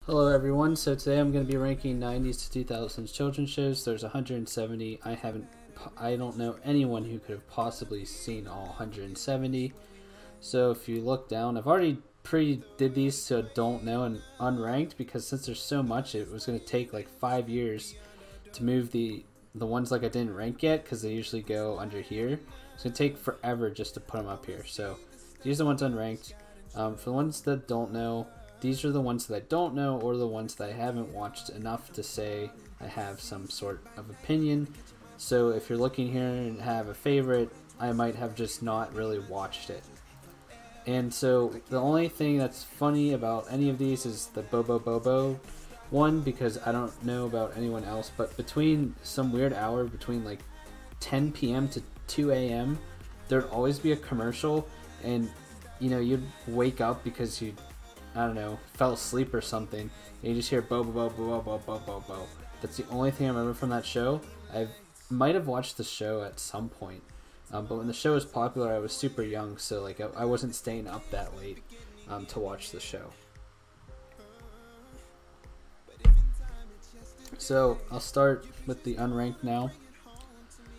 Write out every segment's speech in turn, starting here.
Hello everyone, so today I'm going to be ranking 90s to 2000s children's shows. There's 170. I don't know anyone who could have possibly seen all 170. So if you look down, I've already did these to don't know and unranked, because since there's so much, it was going to take like 5 years to move the ones like I didn't rank yet, because they usually go under here. It's going to take forever just to put them up here. So these are the ones unranked. For the ones that don't know, these are the ones that I don't know, or the ones that I haven't watched enough to say I have some sort of opinion. So if you're looking here and have a favorite, I might have just not really watched it. And so the only thing that's funny about any of these is the Bobo Bobo one, because I don't know about anyone else, but between some weird hour between like 10 p.m. to 2 a.m. there'd always be a commercial, and you know, you'd wake up because I don't know, fell asleep or something, and you just hear bo bo bo bo bo bo bo bo. That's the only thing I remember from that show. I might have watched the show at some point, but when the show was popular, I was super young, so like I wasn't staying up that late to watch the show. So I'll start with the unranked now.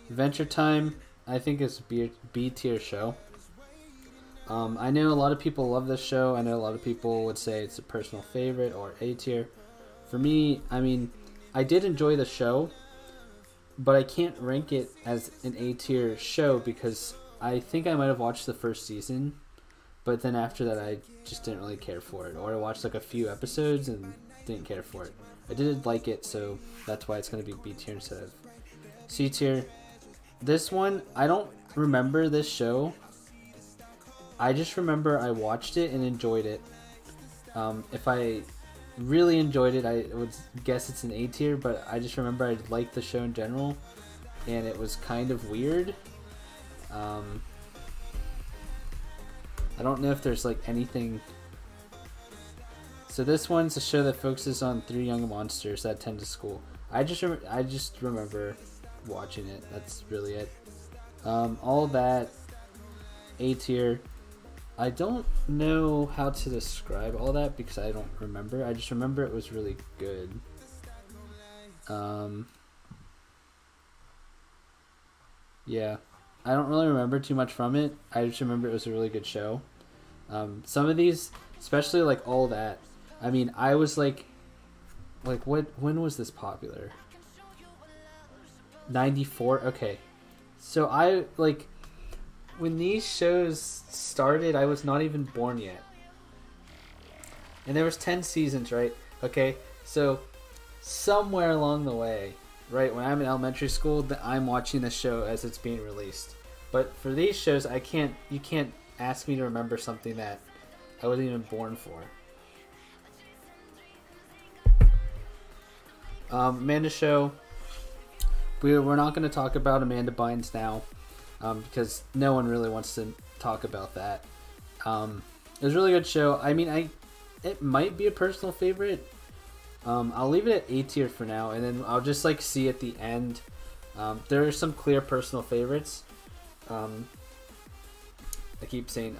Adventure Time, I think is a B tier show. I know a lot of people love this show. I know a lot of people would say it's a personal favorite or A tier. For me, I mean, I did enjoy the show, but I can't rank it as an A tier show because I think I might have watched the first season, but then after that I just didn't really care for it, or I watched like a few episodes and didn't care for it. I did like it, so that's why it's going to be B tier instead of C tier. This one, I don't remember this show. I just remember I watched it and enjoyed it. If I really enjoyed it, I would guess it's an A tier, but I just remember I liked the show in general, and it was kind of weird. I don't know if there's like anything. So this one's a show that focuses on 3 young monsters that attend a school. I just remember watching it. That's really it. All that, A tier. I don't know how to describe all that because I don't remember. I just remember it was really good. Yeah, I don't really remember too much from it. I just remember it was a really good show. Some of these, especially like All That. I mean, I was like when was this popular? 94? Okay. So I like, when these shows started, I was not even born yet. And there was 10 seasons, right? Okay, so somewhere along the way, right, when I'm in elementary school, I'm watching the show as it's being released. But for these shows, you can't ask me to remember something that I wasn't even born for. Amanda Show. We're not going to talk about Amanda Bynes now. Because no one really wants to talk about that. It was a really good show. I mean, it might be a personal favorite. I'll leave it at A tier for now, and then I'll just like see at the end. There are some clear personal favorites. I keep saying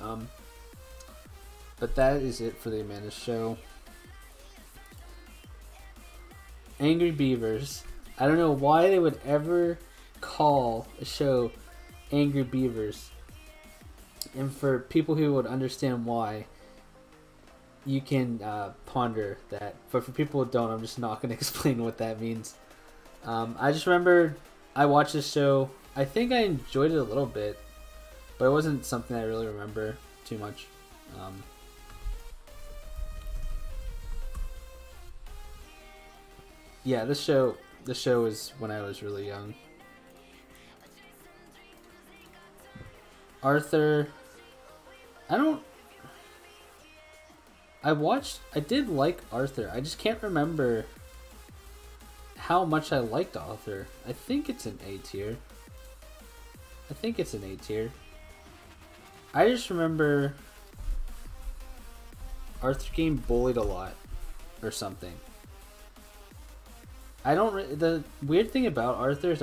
but that is it for the Amanda Show. Angry Beavers. I don't know why they would ever call a show Angry Beavers, and for people who would understand why, you can ponder that, but for people who don't, I'm just not going to explain what that means. I just remember I watched this show. I think I enjoyed it a little bit, but it wasn't something I really remember too much. Yeah, this show was when I was really young. Arthur, I did like Arthur. I just can't remember how much I liked Arthur. I think it's an A tier. I just remember Arthur getting bullied a lot or something. The weird thing about Arthur is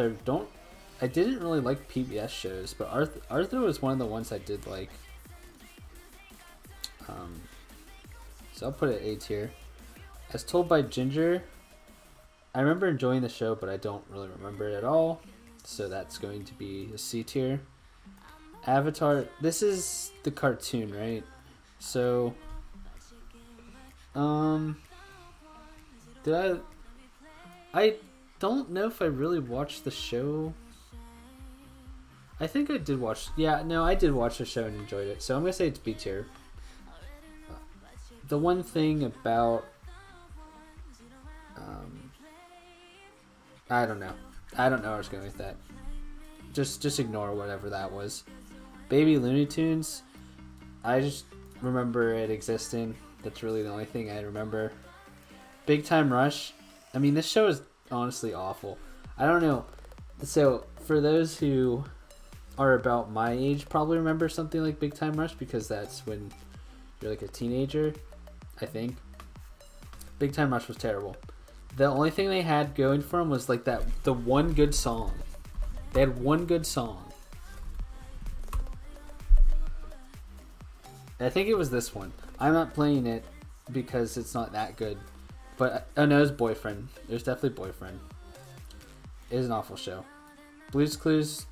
I didn't really like PBS shows, but Arthur was one of the ones I did like. So I'll put it A tier. As Told by Ginger, I remember enjoying the show, but I don't really remember it at all. So that's going to be a C tier. Avatar, this is the cartoon, right? So, I don't know if I really watched the show. I think I did watch, yeah, no, I did watch the show and enjoyed it. So I'm going to say it's B tier. The one thing about, I don't know. I don't know where I was going with that. Just ignore whatever that was. Baby Looney Tunes, I just remember it existing. That's really the only thing I remember. Big Time Rush, I mean, this show is honestly awful. I don't know. So, for those who are about my age, probably remember something like Big Time Rush because that's when you're like a teenager, I think. Big Time Rush was terrible. The only thing they had going for them was like the one good song. They had one good song. I think it was this one. I'm not playing it because it's not that good. But, oh no, it's Boyfriend. There's definitely Boyfriend. It is an awful show. Blue's Clues,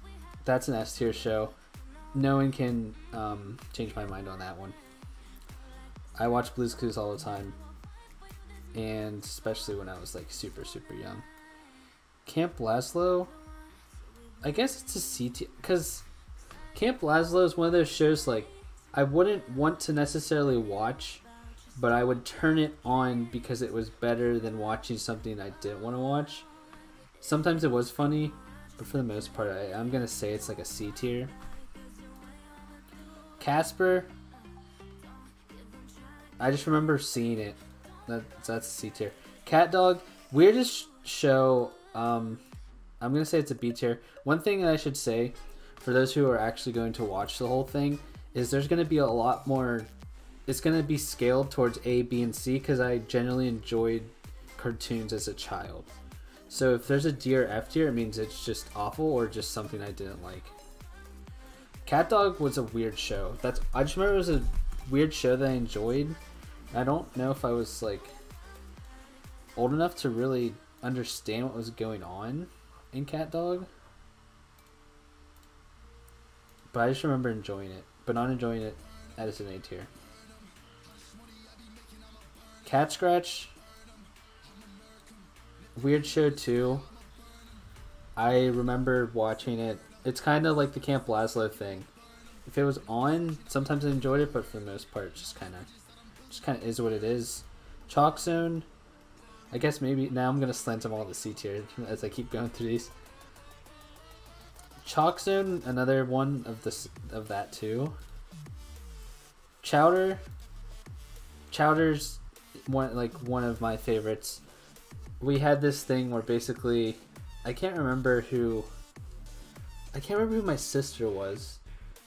that's an S tier show. No one can change my mind on that one. I watch Blue's Clues all the time. And especially when I was like super, super young. Camp Lazlo, I guess it's a C tier. Because Camp Lazlo is one of those shows like I wouldn't want to necessarily watch, but I would turn it on because it was better than watching something I didn't want to watch. Sometimes it was funny, but for the most part, I'm going to say it's like a C tier. Casper, I just remember seeing it. That's a C tier. Cat Dog, weirdest show. I'm going to say it's a B tier. One thing that I should say, for those who are actually going to watch the whole thing, is there's going to be a lot more, it's going to be scaled towards A, B, and C because I generally enjoyed cartoons as a child. So if there's a D or F tier, it means it's just awful or just something I didn't like. Cat Dog was a weird show. I just remember it was a weird show that I enjoyed. I don't know if I was like old enough to really understand what was going on in Cat Dog. But I just remember enjoying it. But not enjoying it as an A tier. Cat Scratch, weird show too. I remember watching it. It's kind of like the Camp Lazlo thing. If it was on, sometimes I enjoyed it, but for the most part, it just kind of is what it is. Chalk Zone, I guess maybe now I'm gonna slant them all to C tier as I keep going through these. Chalk Zone, another one of that too. Chowder's one of my favorites. We had this thing where basically I can't remember who my sister was,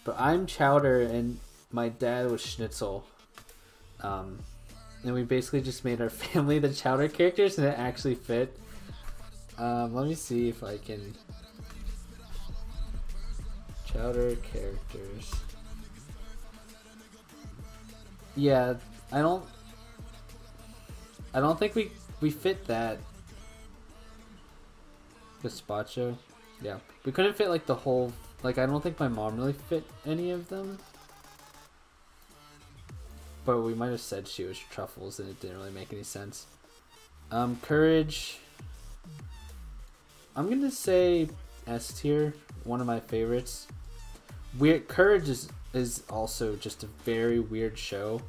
but I'm Chowder and my dad was Schnitzel. And we basically just made our family the Chowder characters and it actually fit. Let me see if I can. Chowder characters. Yeah, I don't think we fit that. Gazpacho. Yeah. We couldn't fit like the whole, like I don't think my mom really fit any of them. But we might have said she was Truffles and it didn't really make any sense. Courage. I'm gonna say S tier, one of my favorites. Courage is also just a very weird show,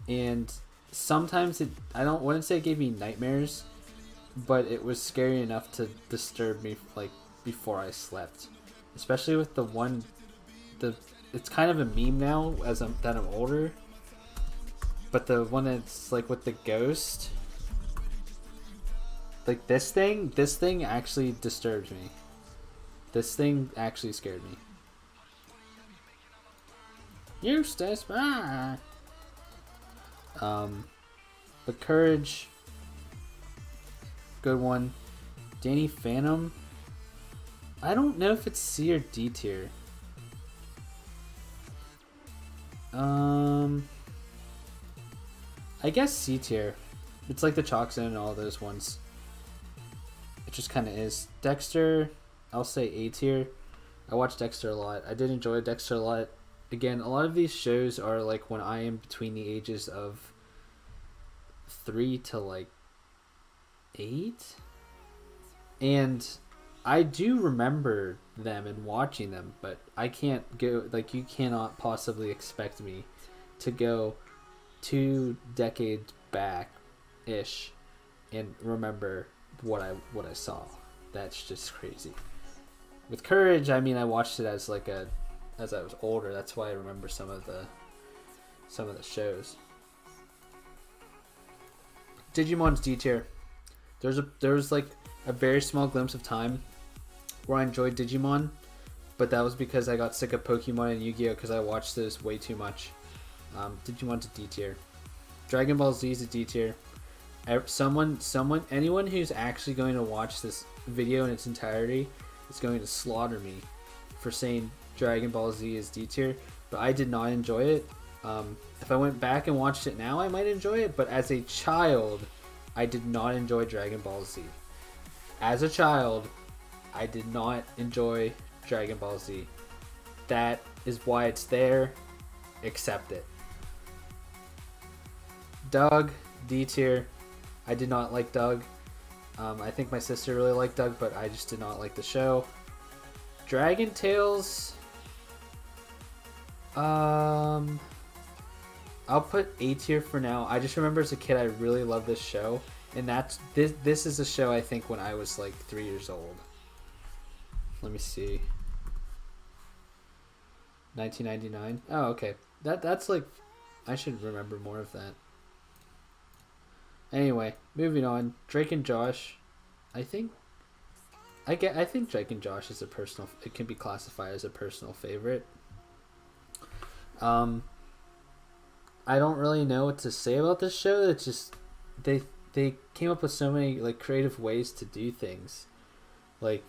and sometimes I wouldn't say it gave me nightmares, but it was scary enough to disturb me like before I slept, especially with it's kind of a meme now that I'm older, but the one that's like with the ghost, like this thing actually disturbs me. This thing actually scared me. Eustace, but Courage, good one. Danny Phantom, I don't know if it's C or D tier. I guess C tier. It's like the Chalk Zone and all those ones. It just kind of is. Dexter, I'll say A tier. I watched Dexter a lot. I did enjoy Dexter a lot. Again, a lot of these shows are like when I am between the ages of 3 to like 8. And I do remember them and watching them, but I can't go, like, you cannot possibly expect me to go 2 decades back-ish and remember what I saw. That's just crazy. With Courage, I mean, I watched it as like as I was older. That's why I remember some of the shows. Digimon's D tier. There was like a very small glimpse of time where I enjoyed Digimon, but that was because I got sick of Pokemon and Yu-Gi-Oh because I watched those way too much. Digimon's a D tier. Dragon Ball Z is a D tier. Anyone who's actually going to watch this video in its entirety is going to slaughter me for saying Dragon Ball Z is D tier, but I did not enjoy it. If I went back and watched it now, I might enjoy it, but as a child, I did not enjoy Dragon Ball Z. As a child, I did not enjoy Dragon Ball Z. That is why it's there. Accept it. Doug, D tier. I did not like Doug. I think my sister really liked Doug, but I just did not like the show. Dragon Tales. I'll put A tier for now. I just remember as a kid I really loved this show, and this is a show I think when I was like 3 years old. Let me see. 1999. Oh, okay. That's like, I should remember more of that. Anyway, moving on. Drake and Josh. I think Drake and Josh is it can be classified as a personal favorite. I don't really know what to say about this show. It's just they came up with so many like creative ways to do things. Like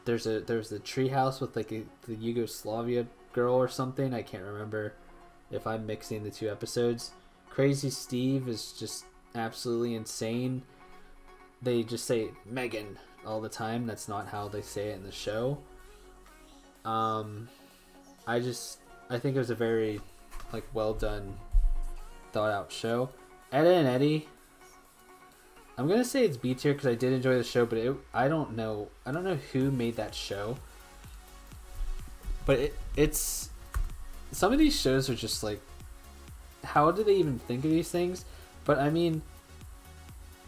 there's the treehouse with like the Yugoslavia girl or something. I can't remember if I'm mixing the two episodes. Crazy Steve is just absolutely insane. They just say Megan all the time. That's not how they say it in the show. I think it was a very like well done, thought out show. Edda and Eddie, I'm gonna say it's B tier because I did enjoy the show, but I don't know who made that show. But it's some of these shows are just like, how do they even think of these things? But I mean,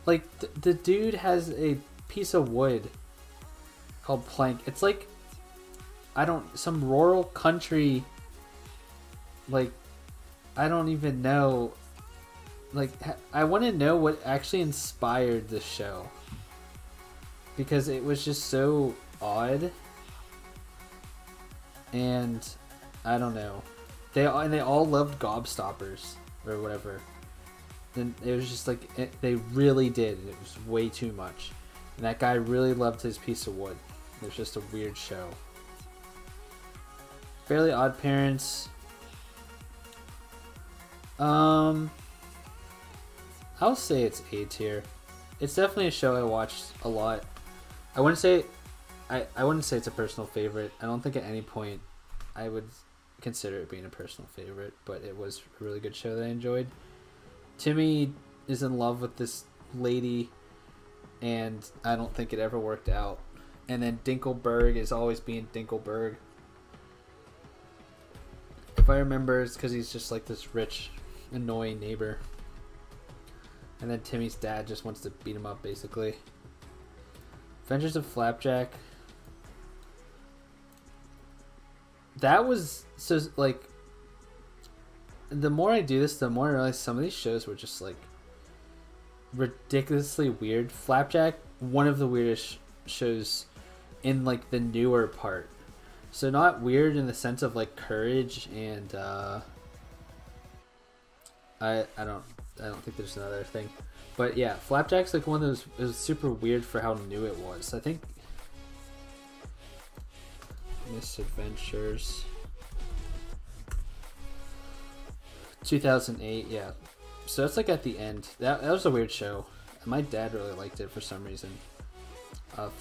like the dude has a piece of wood called plank. It's like, some rural country, like, I don't even know. Like, I want to know what actually inspired the show, because it was just so odd, and I don't know. They all loved Gobstoppers or whatever. And it was just like they really did. It was way too much, and that guy really loved his piece of wood. It was just a weird show. Fairly Odd Parents. I'll say it's A tier. It's definitely a show I watched a lot. I wouldn't say it's a personal favorite. I don't think at any point I would consider it being a personal favorite, but it was a really good show that I enjoyed. Timmy is in love with this lady, and I don't think it ever worked out. And then Dinkelberg is always being Dinkelberg. If I remember, it's because he's just like this rich, annoying neighbor. And then Timmy's dad just wants to beat him up, basically. Adventures of Flapjack. That was so like. The more I do this, the more I realize some of these shows were just like ridiculously weird. Flapjack, one of the weirdest shows in like the newer part. So not weird in the sense of like Courage and I don't think there's another thing. But yeah, Flapjack's like one of those, it was super weird for how new it was. I think Misadventures 2008, yeah. So that's like at the end. That was a weird show. My dad really liked it for some reason.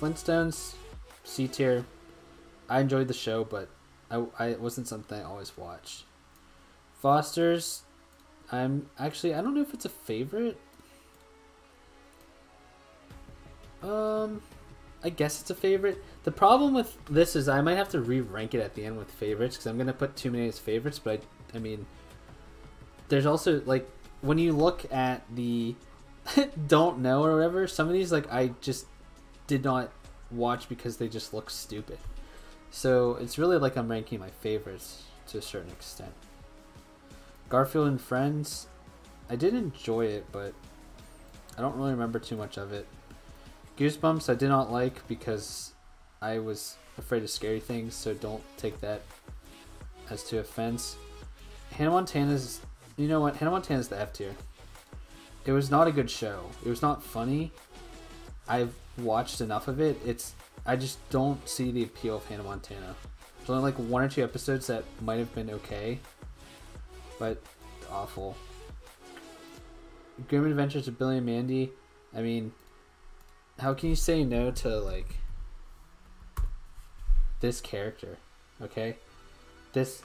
Flintstones, C tier. I enjoyed the show, but it wasn't something I always watched. Foster's, I don't know if it's a favorite. I guess it's a favorite. The problem with this is I might have to re-rank it at the end with favorites because I'm gonna put too many as favorites. But I mean, there's also like when you look at the don't know or whatever, some of these like I just did not watch because they just look stupid. So it's really like I'm ranking my favorites to a certain extent. Garfield and Friends, I did enjoy it, but I don't really remember too much of it. Goosebumps I did not like because I was afraid of scary things, so don't take that as to offense. Hannah Montana's, you know what, Hannah Montana's the F tier. It was not a good show. It was not funny. I've watched enough of it. I just don't see the appeal of Hannah Montana. There's only like 1 or 2 episodes that might have been okay, but awful. Grim Adventures of Billy and Mandy. I mean, how can you say no to like this character? Okay, this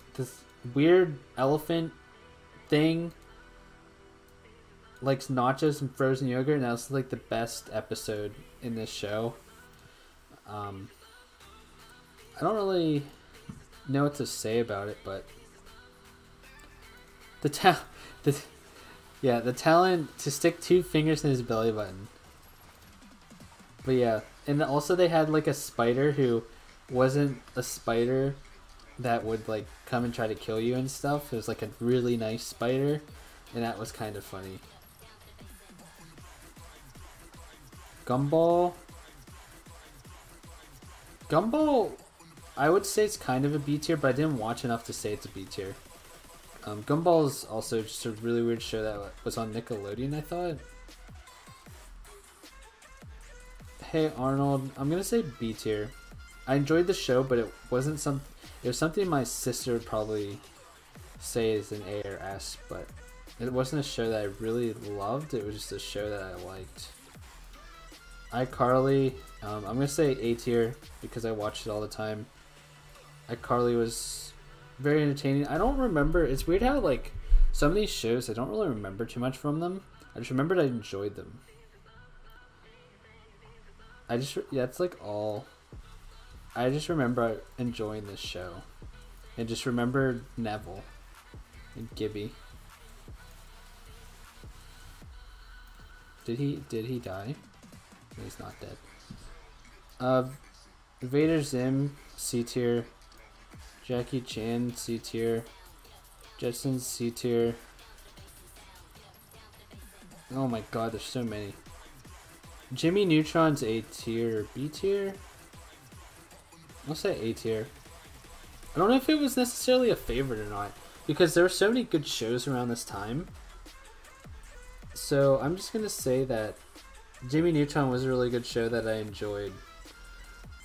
weird elephant thing likes nachos and frozen yogurt, and that was like the best episode in this show. I don't really know what to say about it, but the talent to stick 2 fingers in his belly button. But yeah, and also they had like a spider who wasn't a spider that would like come and try to kill you and stuff. It was like a really nice spider, and that was kind of funny. Gumball, I would say it's kind of a B tier, but I didn't watch enough to say it's a B tier. Gumball is also just a really weird show that was on Nickelodeon, I thought. Hey Arnold, I'm gonna say B tier. I enjoyed the show, but it wasn't it was something my sister would probably say is an A or S, but it wasn't a show that I really loved. It was just a show that I liked. iCarly, I'm gonna say A tier because I watched it all the time. iCarly was very entertaining. I don't remember. It's weird how like some of these shows I don't really remember too much from them. I just remembered I enjoyed them. It's like all. I just remember enjoying this show, and just remember Neville and Gibby. Did he die? No, he's not dead. Vader Zim, C tier. Jackie Chan, C tier. Jetsons, C tier. Oh my god, there's so many. Jimmy Neutron's A tier, B tier? I'll say A tier. I don't know if it was necessarily a favorite or not, because there were so many good shows around this time. So I'm just gonna say that Jimmy Neutron was a really good show that I enjoyed,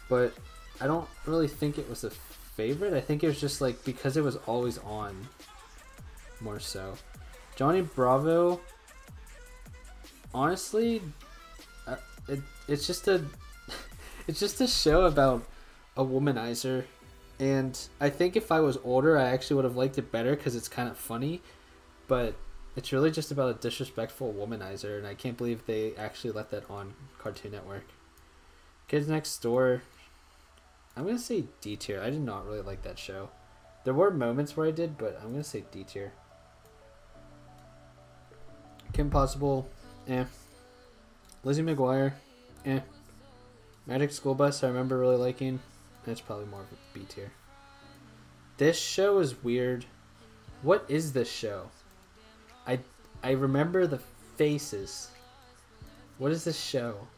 but I don't really think it was a favorite. I think it was just like because it was always on, more so. Johnny Bravo, honestly, it's just a show about a womanizer, and I think if I was older I actually would have liked it better because it's kind of funny, but it's really just about a disrespectful womanizer, and I can't believe they actually let that on Cartoon Network. Kids Next Door, I'm going to say D tier. I did not really like that show. There were moments where I did, but I'm going to say D tier. Kim Possible, eh. Lizzie McGuire, eh. Magic School Bus, I remember really liking. That's probably more of a B tier. This show is weird. What is this show? I remember the faces. What is this show?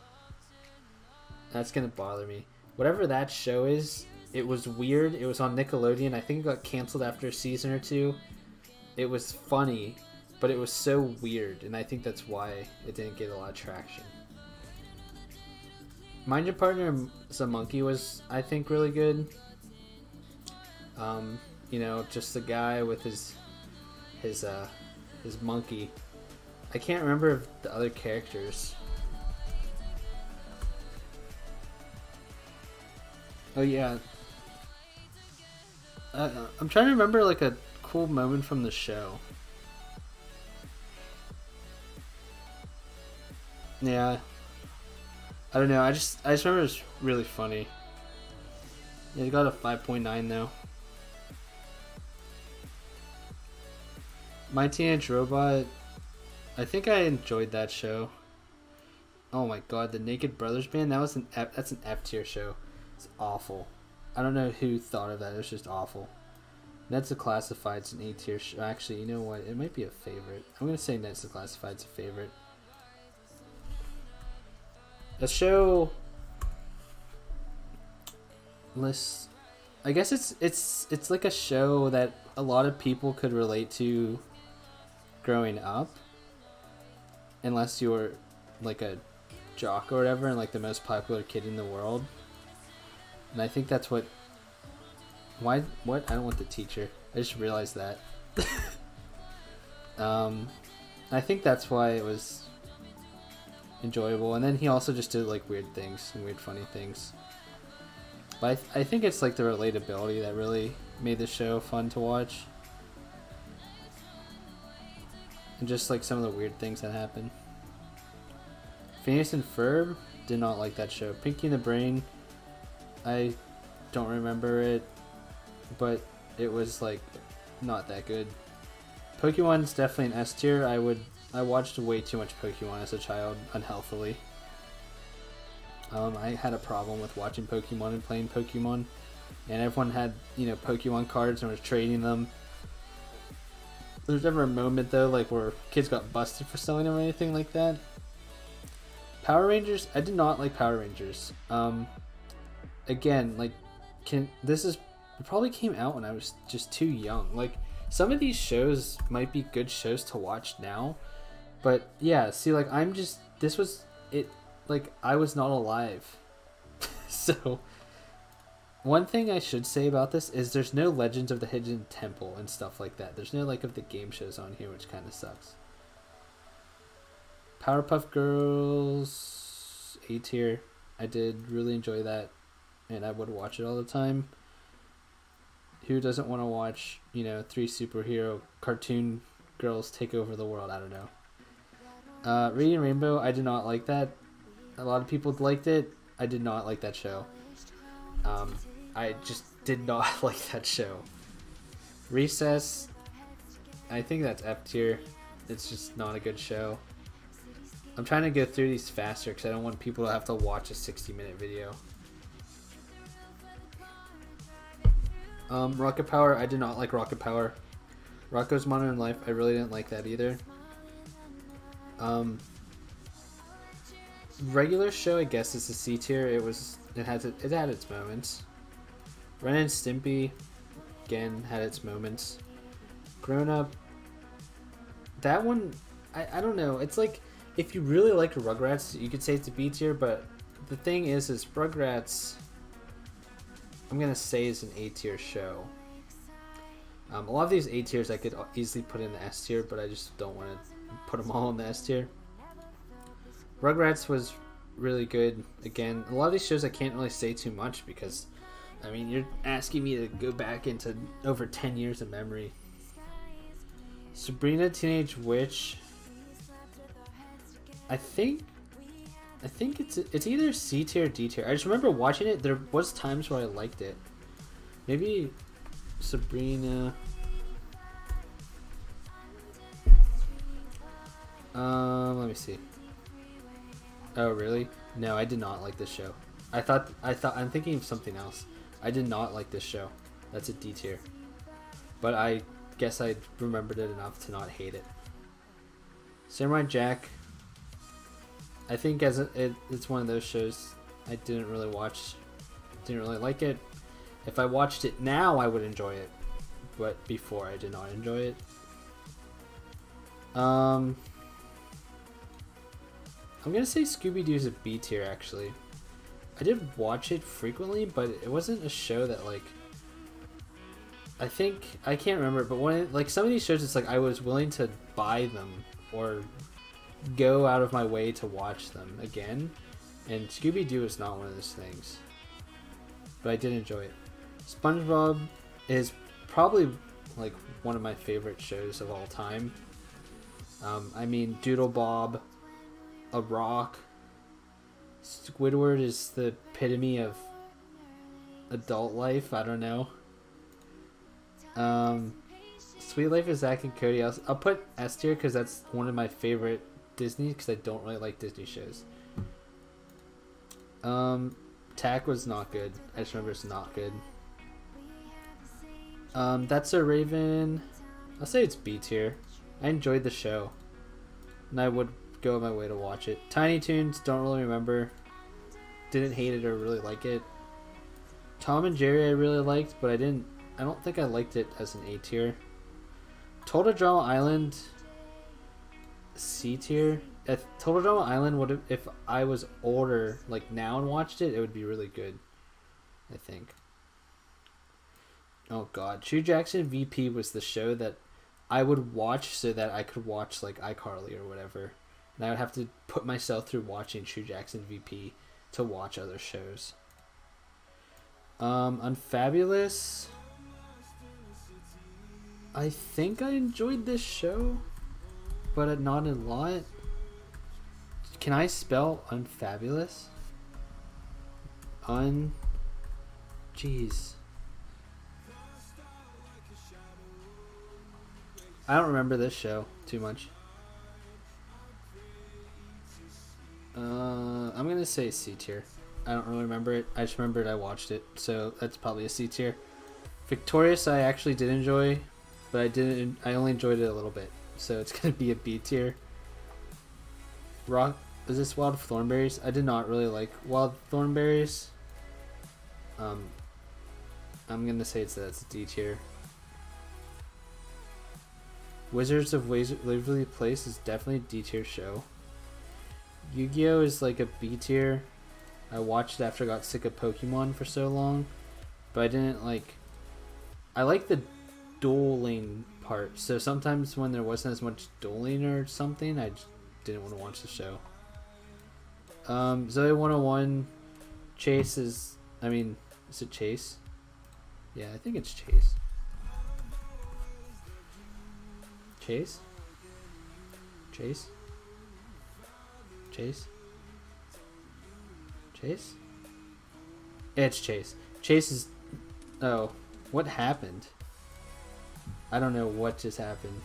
That's gonna bother me. Whatever that show is, it was weird. It was on Nickelodeon. I think it got canceled after a season or 2. It was funny, but it was so weird, and I think that's why it didn't get a lot of traction. Mind Your Partner as a Monkey was, I think, really good. You know, just the guy with his monkey I can't remember the other characters. Oh yeah. I'm trying to remember like a cool moment from the show. Yeah. I don't know. I just remember it was really funny. Yeah, it got a 5.9 though. My Teenage Robot. I think I enjoyed that show. Oh my god, the Naked Brothers Band. That's an F tier show. It's awful. I don't know who thought of that. It was just awful. Ned's Declassified's an A tier show. Actually, you know what? It might be a favorite. I'm gonna say Ned's Declassified's a favorite. A show list. I guess it's like a show that a lot of people could relate to growing up, unless you were like a jock or whatever and like the most popular kid in the world. And I think that's what. Why? What? I don't want the teacher. I just realized that. I think that's why it was enjoyable. And then he also just did like weird things and weird funny things. But I think it's like the relatability that really made the show fun to watch. And just like some of the weird things that happen. Phineas and Ferb, did not like that show. Pinky and the Brain, I don't remember it, but it was like not that good. Pokemon's definitely an S tier. I watched way too much Pokemon as a child, unhealthily. I had a problem with watching Pokemon and playing Pokemon, and everyone had, you know, Pokemon cards and was trading them. There's never a moment though, like where kids got busted for selling them or anything like that. Power Rangers, I did not like Power Rangers. Again, like, it probably came out when I was just too young. Like, some of these shows might be good shows to watch now, but yeah, see, like, like, I was not alive. So, one thing I should say about this is there's no Legends of the Hidden Temple and stuff like that. There's no, like, of the game shows on here, which kind of sucks. Powerpuff Girls, A tier. I did really enjoy that, and I would watch it all the time. Who doesn't want to watch, you know, 3 superhero cartoon girls take over the world? I don't know. Reading Rainbow, I did not like that. A lot of people liked it. I did not like that show. I just did not like that show. Recess, I think that's F tier. It's just not a good show. I'm trying to go through these faster because I don't want people to have to watch a 60-minute video. Rocket Power, I did not like Rocket Power. Rocko's Modern Life, I really didn't like that either. Regular show, I guess, is a C tier. It had its moments. Ren and Stimpy, again, had its moments. Grown Up, that one, I don't know. It's like, if you really like Rugrats, you could say it's a B tier, but the thing is Rugrats, I'm gonna say, is an A tier show. A lot of these A tiers I could easily put in the S tier, but I just don't want to put them all in the S tier. Rugrats was really good. Again, a lot of these shows I can't really say too much because, I mean, you're asking me to go back into over 10 years of memory. Sabrina Teenage Witch, I think it's either C tier or D tier. I just remember watching it. There was times where I liked it. Maybe Sabrina. Let me see. Oh really? No, I did not like this show. I'm thinking of something else. I did not like this show. That's a D tier. But I guess I remembered it enough to not hate it. Samurai Jack, I think it's one of those shows I didn't really watch, didn't really like it. If I watched it now, I would enjoy it, but before I did not enjoy it. I'm gonna say Scooby Doo is a B tier actually. I did watch it frequently, but it wasn't a show that like. I can't remember, but like some of these shows, it's like I was willing to buy them or go out of my way to watch them again. And Scooby Doo is not one of those things. But I did enjoy it. SpongeBob is probably like one of my favorite shows of all time. I mean, Doodle Bob, A Rock. Squidward is the epitome of adult life. I don't know. Sweet Life of Zack and Cody. I'll put S tier because that's one of my favorite Disney, because I don't really like Disney shows. Tack was not good. I just remember it's not good. That's a Raven. I'll say it's B tier. I enjoyed the show, and I would go my way to watch it. Tiny Toons, don't really remember. Didn't hate it or really like it. Tom and Jerry I really liked, but I don't think I liked it as an A tier. Total Drama Island, C tier. If Total Drama Island would have, if I was older, like now, and watched it, it would be really good, I think. Oh god, True Jackson VP was the show that I would watch so that I could watch like iCarly or whatever, and I would have to put myself through watching True Jackson VP to watch other shows. Unfabulous. I think I enjoyed this show, but not a lot. Can I spell Unfabulous? Jeez. I don't remember this show too much. I'm gonna say C tier. I don't really remember it. I just remembered I watched it, so that's probably a C tier. Victorious I actually did enjoy, but I only enjoyed it a little bit, so it's gonna be a B tier. Rock, is this Wild Thornberrys? I did not really like Wild Thornberrys. I'm gonna say that's a D tier. Wizards of Waverly Place is definitely a D tier show. Yu-Gi-Oh is like a B tier. I watched it after I got sick of Pokemon for so long, but I didn't like. I like the dueling part, so sometimes when there wasn't as much dueling or something, I just didn't want to watch the show. Zoe 101, Chase is. I mean, is it Chase? Yeah, I think it's Chase. Chase? Chase? Chase? Chase? It's Chase. Chase is... Oh, what happened? I don't know what just happened.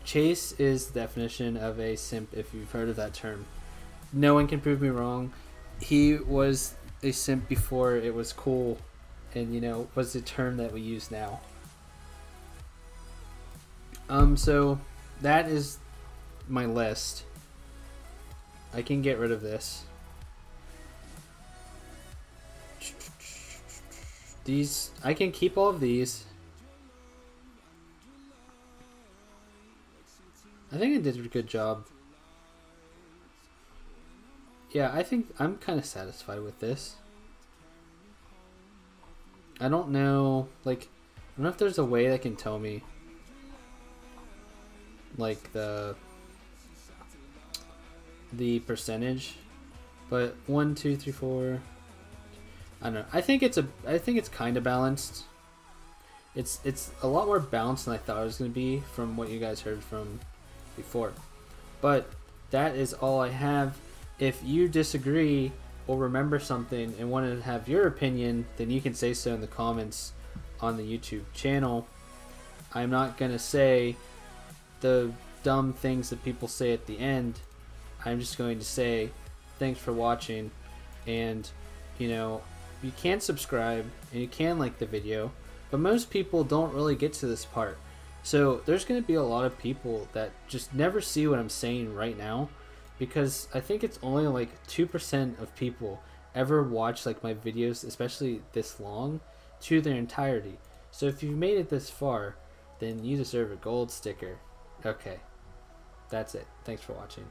Chase is the definition of a simp, if you've heard of that term. No one can prove me wrong. He was a simp before it was cool, and, you know, was the term that we use now. So that is my list. I can get rid of this. These, I can keep all of these. I think I did a good job. Yeah, I think I'm kind of satisfied with this. I don't know, like, I don't know if there's a way that can tell me, like, the percentage, but 1, 2, 3, 4. I don't know. I think it's kind of balanced. It's a lot more balanced than I thought it was going to be from what you guys heard from before. But that is all I have. If you disagree or remember something and want to have your opinion, then you can say so in the comments on the YouTube channel. I'm not going to say the dumb things that people say at the end. I'm just going to say thanks for watching, and you know, you can subscribe and you can like the video, but most people don't really get to this part. So there's going to be a lot of people that just never see what I'm saying right now, because I think it's only like 2% of people ever watch like my videos, especially this long, to their entirety. So if you've made it this far, then you deserve a gold sticker. Okay, that's it. Thanks for watching.